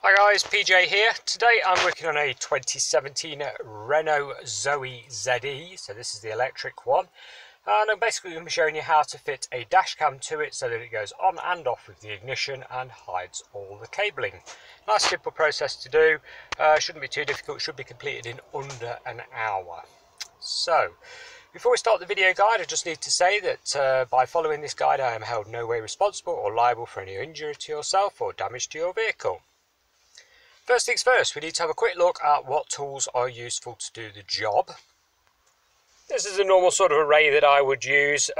Hi guys, PJ here. Today I'm working on a 2017 Renault Zoe ZE, so this is the electric one, and I'm basically going to be showing you how to fit a dash cam to it so that it goes on and off with the ignition and hides all the cabling. Nice simple process to do, shouldn't be too difficult, should be completed in under an hour. So, before we start the video guide, I just need to say that by following this guide I am held no way responsible or liable for any injury to yourself or damage to your vehicle. First things first, we need to have a quick look at what tools are useful to do the job. This is a normal sort of array that I would use.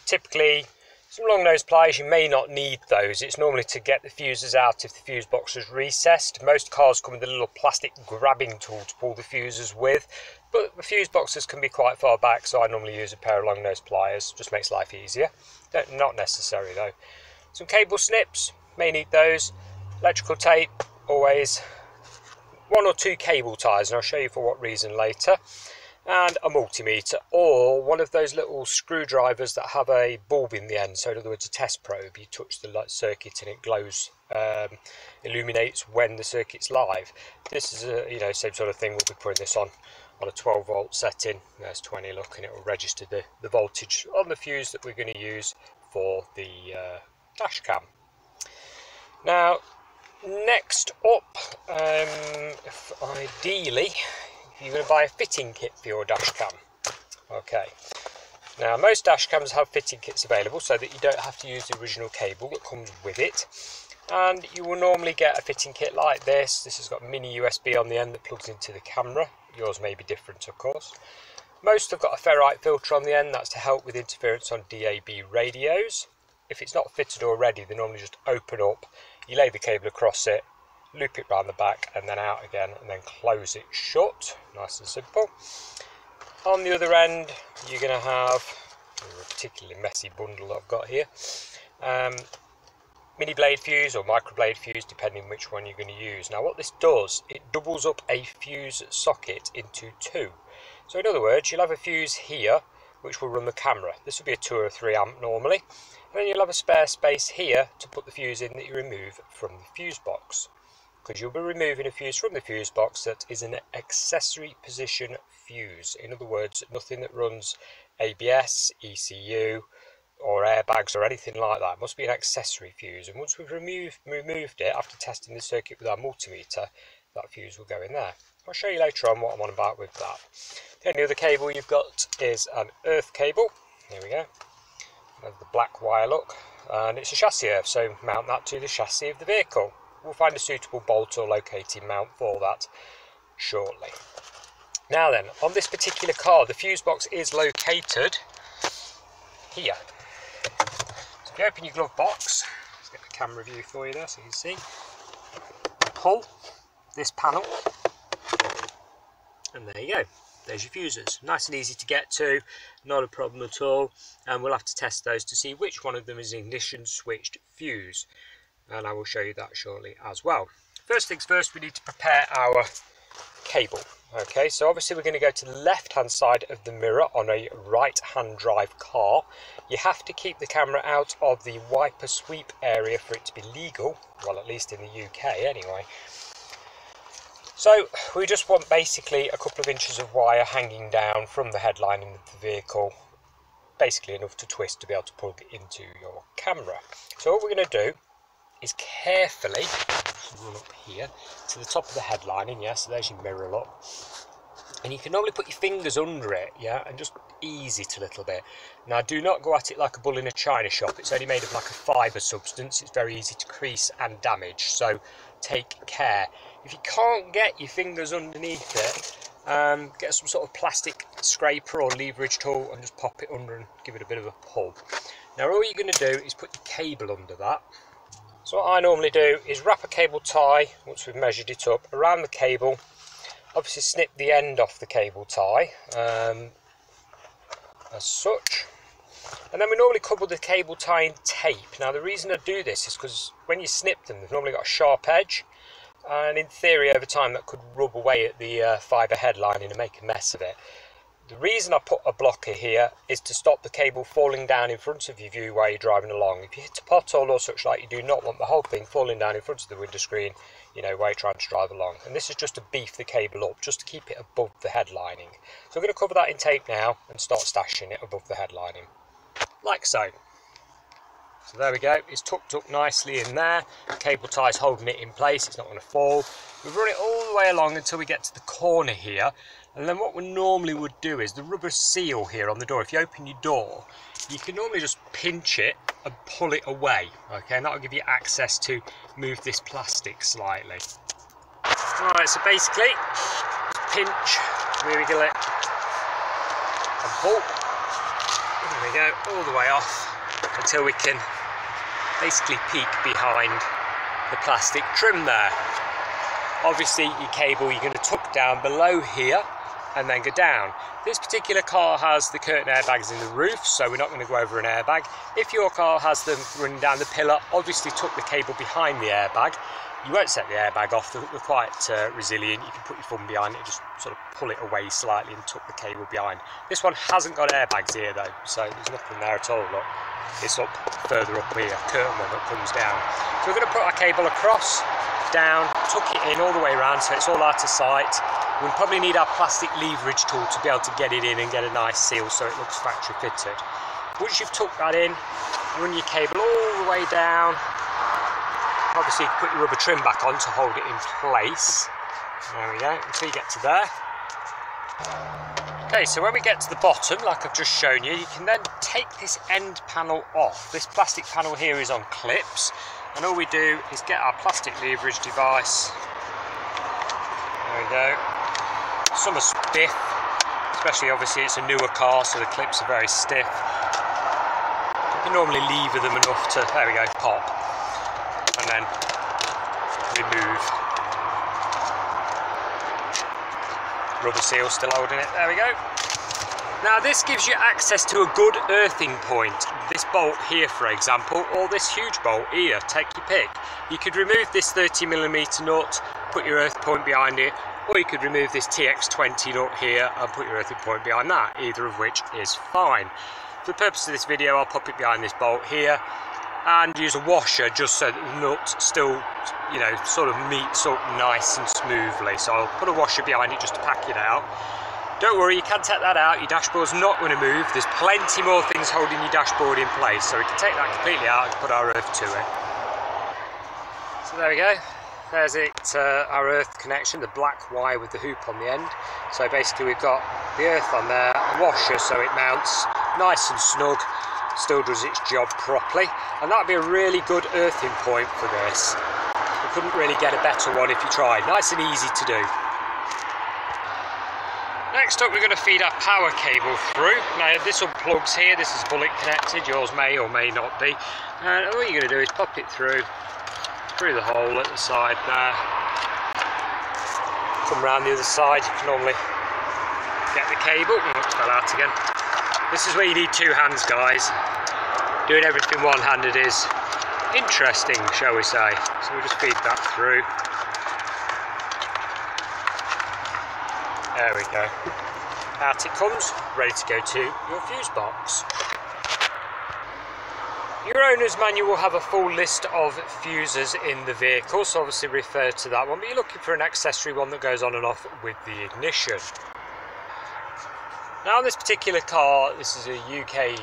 Typically, some long nose pliers, you may not need those. It's normally to get the fuses out if the fuse box is recessed. Most cars come with a little plastic grabbing tool to pull the fuses with, but the fuse boxes can be quite far back, so I normally use a pair of long nose pliers. Just makes life easier. Not necessary though. Some cable snips, may need those. Electrical tape, always. One or two cable ties, and I'll show you for what reason later, and a multimeter or one of those little screwdrivers that have a bulb in the end, so in other words a test probe. You touch the circuit and it glows, illuminates when the circuit's live. This is a same sort of thing. We'll be putting this on a 12 volt setting. There's 20, look, and it will register the voltage on the fuse that we're going to use for the dash cam. Now next up, ideally, you're going to buy a fitting kit for your dash cam. Okay, now most dash cams have fitting kits available so that you don't have to use the original cable that comes with it, and you will normally get a fitting kit like this. This has got mini USB on the end that plugs into the camera. Yours may be different, of course. Most have got a ferrite filter on the end. That's to help with interference on DAB radios. If it's not fitted already, they normally just open up. You lay the cable across it, loop it round the back and then out again, and then close it shut. Nice and simple. On the other end, you're going to have a particularly messy bundle that I've got here. Mini blade fuse or micro blade fuse, depending which one you're going to use. Now what this does, it doubles up a fuse socket into two. So in other words, you'll have a fuse here which will run the camera. This will be a 2 or 3 amp normally. And then you'll have a spare space here to put the fuse in that you remove from the fuse box, because you'll be removing a fuse from the fuse box that is an accessory position fuse. In other words, nothing that runs ABS, ECU or airbags or anything like that. It must be an accessory fuse, and once we've removed it after testing the circuit with our multimeter, that fuse will go in there. I'll show you later on what I'm on about with that. The only other cable you've got is an earth cable. Here we go. The black wire, look, and it's a chassis earth, so mount that to the chassis of the vehicle. We'll find a suitable bolt or locating mount for that shortly. Now then, on this particular car, the fuse box is located here. So if you open your glove box, let's get the camera view for you there so you can see. Pull this panel, and there you go. There's your fuses. Nice and easy to get to, not a problem at all, and we'll have to test those to see which one of them is ignition switched fuse, and I will show you that shortly as well. First things first, we need to prepare our cable. Okay, so obviously we're going to go to the left hand side of the mirror on a right hand drive car. You have to keep the camera out of the wiper sweep area for it to be legal, well, at least in the UK anyway. So we just want basically a couple of inches of wire hanging down from the headlining of the vehicle, basically enough to twist to be able to plug into your camera. So what we're going to do is carefully run up here to the top of the headlining, yeah, so there's your mirror look. And you can normally put your fingers under it, yeah, and just ease it a little bit. Now do not go at it like a bull in a china shop. It's only made of like a fibre substance. It's very easy to crease and damage, so take care. If you can't get your fingers underneath it, get some sort of plastic scraper or leverage tool and just pop it under and give it a bit of a pull. Now all you're going to do is put your cable under that. So what I normally do is wrap a cable tie, once we've measured it up, around the cable. Obviously snip the end off the cable tie, as such. And then we normally couple the cable tie in tape. Now the reason I do this is because when you snip them, they've normally got a sharp edge. And in theory, over time, that could rub away at the fibre headlining and make a mess of it. The reason I put a blocker here is to stop the cable falling down in front of you while you're driving along. If you hit a pothole or such like, you do not want the whole thing falling down in front of the window screen, you know, while you're trying to drive along. And this is just to beef the cable up, just to keep it above the headlining. So I'm going to cover that in tape now and start stashing it above the headlining, like so. So there we go, it's tucked up nicely in there, the cable tie's holding it in place, it's not going to fall. We run it all the way along until we get to the corner here, and then what we normally would do is the rubber seal here on the door. If you open your door, you can normally just pinch it and pull it away, okay, and that will give you access to move this plastic slightly. Alright, so basically, just pinch, wiggle it, and pull. There we go, all the way off, until we can basically peek behind the plastic trim there. Obviously your cable you're going to tuck down below here and then go down. This particular car has the curtain airbags in the roof, so we're not going to go over an airbag. If your car has them running down the pillar, obviously tuck the cable behind the airbag. You won't set the airbag off, they're quite resilient. You can put your thumb behind it, just sort of pull it away slightly and tuck the cable behind. This one hasn't got airbags here though, so there's nothing there at all. Look, it's up further up here, curtain one that comes down. So we're going to put our cable across, down, tuck it in all the way around so it's all out of sight. We'll probably need our plastic leverage tool to be able to get it in and get a nice seal so it looks factory fitted. Once you've tucked that in, run your cable all the way down. Obviously, you can put your rubber trim back on to hold it in place. There we go, until you get to there. Okay, so when we get to the bottom, like I've just shown you, you can then take this end panel off. This plastic panel here is on clips, and all we do is get our plastic leverage device. There we go. Some are stiff, especially obviously it's a newer car, so the clips are very stiff. You can normally lever them enough to, there we go, pop. And then remove. Rubber seal still holding it, there we go. Now this gives you access to a good earthing point. This bolt here, for example, or this huge bolt here, take your pick. You could remove this 30mm nut, put your earth point behind it, or you could remove this TX20 nut here and put your earthing point behind that, either of which is fine. For the purpose of this video, I'll pop it behind this bolt here and use a washer just so that the nut still, you know, sort of meets up nice and smoothly. So I'll put a washer behind it just to pack it out. Don't worry, you can take that out, your dashboard's not going to move. There's plenty more things holding your dashboard in place, so we can take that completely out and put our earth to it. So there we go, there's it, our earth connection, the black wire with the hoop on the end. So basically we've got the earth on there, a washer so it mounts nice and snug, still does its job properly, and that'd be a really good earthing point for this. You couldn't really get a better one if you tried. Nice and easy to do. Next up, we're going to feed our power cable through. Now this unplugs here, this is bullet connected, yours may or may not be. And all you're going to do is pop it through the hole at the side there. Come round the other side, you can normally get the cable. Oh, it fell out again. This is where you need two hands, guys. Doing everything one-handed is interesting, shall we say. So we'll just feed that through. There we go. Out it comes, ready to go to your fuse box. Your owner's manual will have a full list of fuses in the vehicle, so obviously refer to that one, but you're looking for an accessory one that goes on and off with the ignition. Now this particular car, this is a UK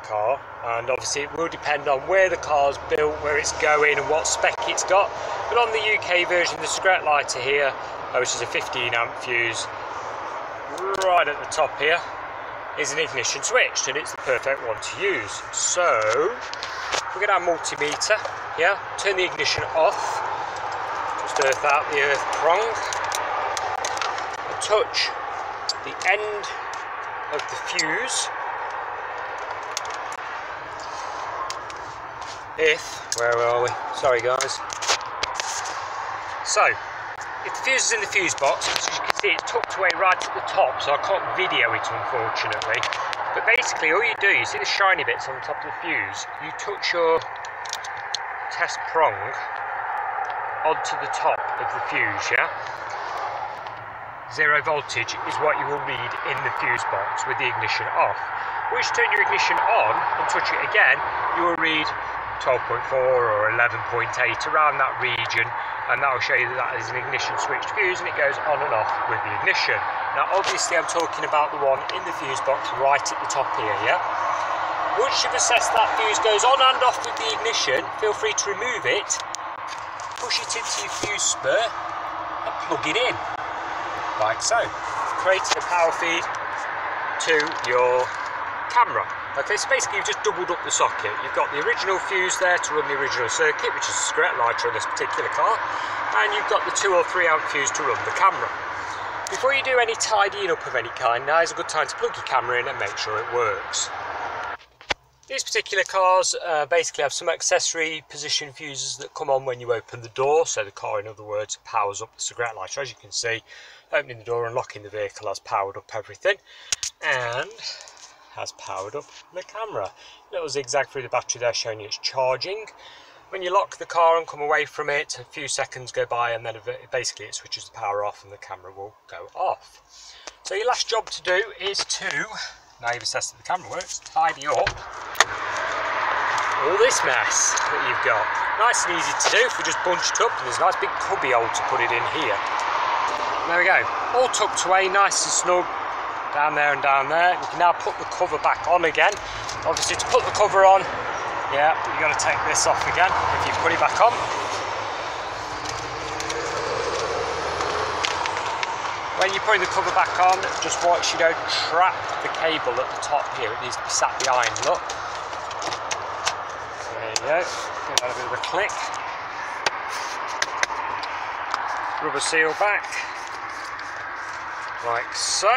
car, and obviously it will depend on where the car's built, where it's going and what spec it's got, but on the UK version, the scrap lighter here, which is a 15 amp fuse, right at the top here is an ignition switch, and it's the perfect one to use. So we're going to have multimeter here, turn the ignition off, just earth out the earth prong, and touch the end of the fuse. Where are we? Sorry guys. So, if the fuse is in the fuse box, as you can see it's tucked away right at the top, so I can't video it unfortunately. But basically all you do, you see the shiny bits on the top of the fuse, you touch your test prong onto the top of the fuse, yeah? 0 voltage is what you will read in the fuse box with the ignition off. Once you turn your ignition on and touch it again, you will read 12.4 or 11.8, around that region, and that will show you that that is an ignition switched fuse and it goes on and off with the ignition. Now obviously I'm talking about the one in the fuse box right at the top here, yeah? Once you've assessed that fuse goes on and off with the ignition, feel free to remove it, push it into your fuse spur and plug it in, like so, creating a power feed to your camera. Okay, so basically you've just doubled up the socket. You've got the original fuse there to run the original circuit, which is a cigarette lighter on this particular car, and you've got the 2 or 3 amp fuse to run the camera. Before you do any tidying up of any kind, now is a good time to plug your camera in and make sure it works. These particular cars basically have some accessory position fuses that come on when you open the door, so the car, in other words, powers up the cigarette lighter. As you can see, opening the door and locking the vehicle has powered up everything and has powered up the camera. Little zigzag through the battery there showing you it's charging. When you lock the car and come away from it, a few seconds go by and then basically it switches the power off and the camera will go off. So your last job to do is to, now you've assessed that the camera works, tidy up all this mess that you've got. Nice and easy to do if we just bunch it up, and there's a nice big cubby hole to put it in here. And there we go, all tucked away, nice and snug, down there and down there. We can now put the cover back on again. Obviously to put the cover on, yeah, you've got to take this off again if you put it back on. When you're putting the cover back on, just watch you don't trap the cable at the top here. It needs to be sat behind, look. There you go, give that a bit of a click. Rubber seal back, like so.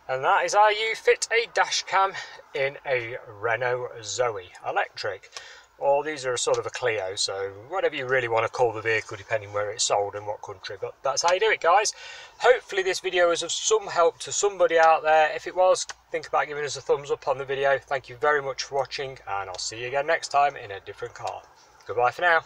And that is how you fit a dash cam in a Renault Zoe electric. Or these are sort of a Clio, so whatever you really want to call the vehicle depending where it's sold and what country, but that's how you do it, guys. Hopefully this video was of some help to somebody out there. If it was, think about giving us a thumbs up on the video. Thank you very much for watching, and I'll see you again next time in a different car. Goodbye for now.